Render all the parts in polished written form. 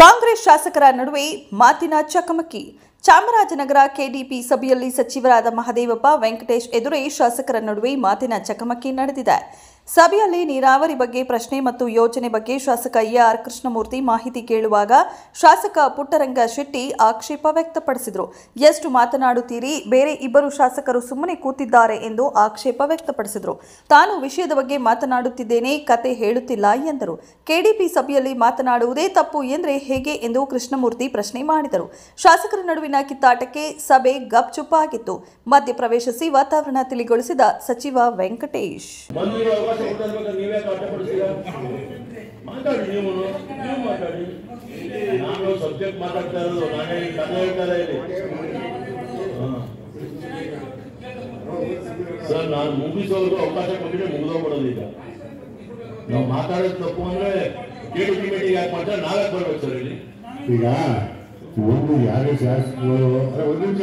ಕಾಂಗ್ರೆಸ್ ಶಾಸಕರ ನಡುವೆ ಮಾತಿನ ಚಕಮಕಿ. ಚಾಮರಾಜನಗರ ಕೆಡಿಪಿ ಸಭೆಯಲ್ಲಿ ಸಚಿವರಾದ ಮಹದೇವಪ್ಪ, ವೆಂಕಟೇಶ್ ಎದುರೇ ಶಾಸಕರ ನಡುವೆ ಮಾತಿನ ಚಕಮಕಿ ನಡೆದಿದೆ. ಸಭೆಯಲ್ಲಿ ನೀರಾವರಿ ಬಗ್ಗೆ ಪ್ರಶ್ನೆ ಮತ್ತು ಯೋಜನೆ ಬಗ್ಗೆ ಶಾಸಕ ಎಆರ್ ಕೃಷ್ಣಮೂರ್ತಿ ಮಾಹಿತಿ ಕೇಳುವಾಗ ಶಾಸಕ ಪುಟ್ಟರಂಗ ಶೆಟ್ಟಿ ಆಕ್ಷೇಪ ವ್ಯಕ್ತಪಡಿಸಿದರು. ಎಷ್ಟು ಮಾತನಾಡುತ್ತೀರಿ, ಬೇರೆ ಇಬ್ಬರು ಶಾಸಕರು ಸುಮ್ಮನೆ ಕೂತಿದ್ದಾರೆ ಎಂದು ಆಕ್ಷೇಪ ವ್ಯಕ್ತಪಡಿಸಿದರು. ತಾನು ವಿಷಯದ ಬಗ್ಗೆ ಮಾತನಾಡುತ್ತಿದ್ದೇನೆ, ಕತೆ ಹೇಳುತ್ತಿಲ್ಲ ಎಂದರು. ಕೆಡಿಪಿ ಸಭೆಯಲ್ಲಿ ಮಾತನಾಡುವುದೇ ತಪ್ಪು ಎಂದರೆ ಹೇಗೆ ಎಂದು ಕೃಷ್ಣಮೂರ್ತಿ ಪ್ರಶ್ನೆ ಮಾಡಿದರು. ಶಾಸಕರ ನಡುವಿನ ಕಿತ್ತಾಟಕ್ಕೆ ಸಭೆ ಗಪ್ಚುಪ್ಪಾಗಿತ್ತು. ಮಧ್ಯಪ್ರವೇಶಿಸಿ ವಾತಾವರಣ ತಿಳಿಗೊಳಿಸಿದ ಸಚಿವ ವೆಂಕಟೇಶ್. ಸರ್, ನಾನು ಮುಗಿಸೋರ್ಗು ಅವಕಾಶ ಕೊಟ್ಟಿದ್ರೆ ಮುಗಿದೋಗ್ಬಿಡೋದು. ಈಗ ನಾವು ಮಾತಾಡೋದು ತಪ್ಪು ಅಂದ್ರೆ ಕೆಡಿಪಿ ಮೀಟಿಂಗ್ ಯಾಕೆ ಮಾಡ್ತಾರೆ, ನಾವೇ ಬರ್ಬೇಕು ಸರ್ ಇಲ್ಲಿ. ಈಗ ಒಂದು ಯಾರೇ ಶಾಸಕರು ಒಂದು ನಿಮಿಷ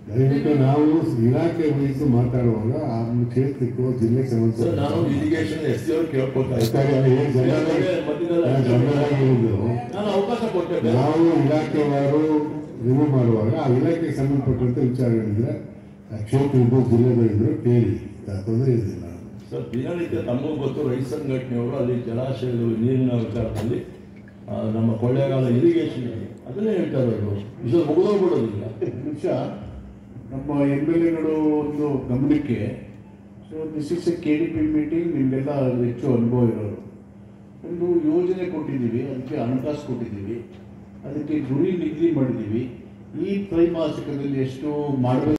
ದಯವಿಟ್ಟು ನಾವು ಇಲಾಖೆ ವಹಿಸಿ ಮಾತಾಡುವಾಗ ಅದನ್ನು ಕೇಳ್ತಿತ್ತು. ಜಿಲ್ಲೆಗೆ ಸಂಬಂಧ ನಾನು ಇರಿಗೇಷನ್ ಎಸ್ ಅವರು ಕೇಳ್ಕೊತಾ ನಾನು ಅವಕಾಶ ಕೊಟ್ಟೆ. ನಾವು ಇಲಾಖೆವಾರು ರಿವ್ಯೂ ಮಾಡುವಾಗ ಆ ಇಲಾಖೆಗೆ ಸಂಬಂಧಪಟ್ಟಂತೆ ವಿಚಾರಗಳಿದ್ರೆ ಕ್ಷೇತ್ರ ಇದ್ದು ಜಿಲ್ಲೆಗಳಿದ್ರು ಕೇಳಿ, ತೊಂದರೆ ಇರಲಿಲ್ಲ. ಸರ್, ದಿನನಿತ್ಯ ತಮಗೂ ಗೊತ್ತು, ರೈತ ಸಂಘಟನೆಯವರು ಅಲ್ಲಿ ಜಲಾಶಯಗಳು ನೀರಿನ ವಿಚಾರದಲ್ಲಿ ನಮ್ಮ ಕೊಳ್ಳೇಗಾಲ ಇರಿಗೇಷನ್ ಅದನ್ನೇ ಹೇಳ್ತಾರೆ. ಅವರು ಇದು ಮುಗಿದೋಗ್ಬಿಡೋದಿಲ್ಲ. ನಿಮಿಷ ನಮ್ಮ MLAಗಳು ಒಂದು ಗಮನಕ್ಕೆ, so this is A KDP meeting. ನಿಮಗೆಲ್ಲ ಹೆಚ್ಚು ಅನುಭವ ಇರೋರು, ಒಂದು ಯೋಜನೆ ಕೊಟ್ಟಿದ್ದೀವಿ, ಅದಕ್ಕೆ ಹಣಕಾಸು ಕೊಟ್ಟಿದ್ದೀವಿ, ಅದಕ್ಕೆ ಗುರಿ ನಿಗದಿ ಮಾಡಿದ್ದೀವಿ. ಈ ತ್ರೈಮಾಸಿಕದಲ್ಲಿ ಎಷ್ಟು ಮಾಡಬೇಕು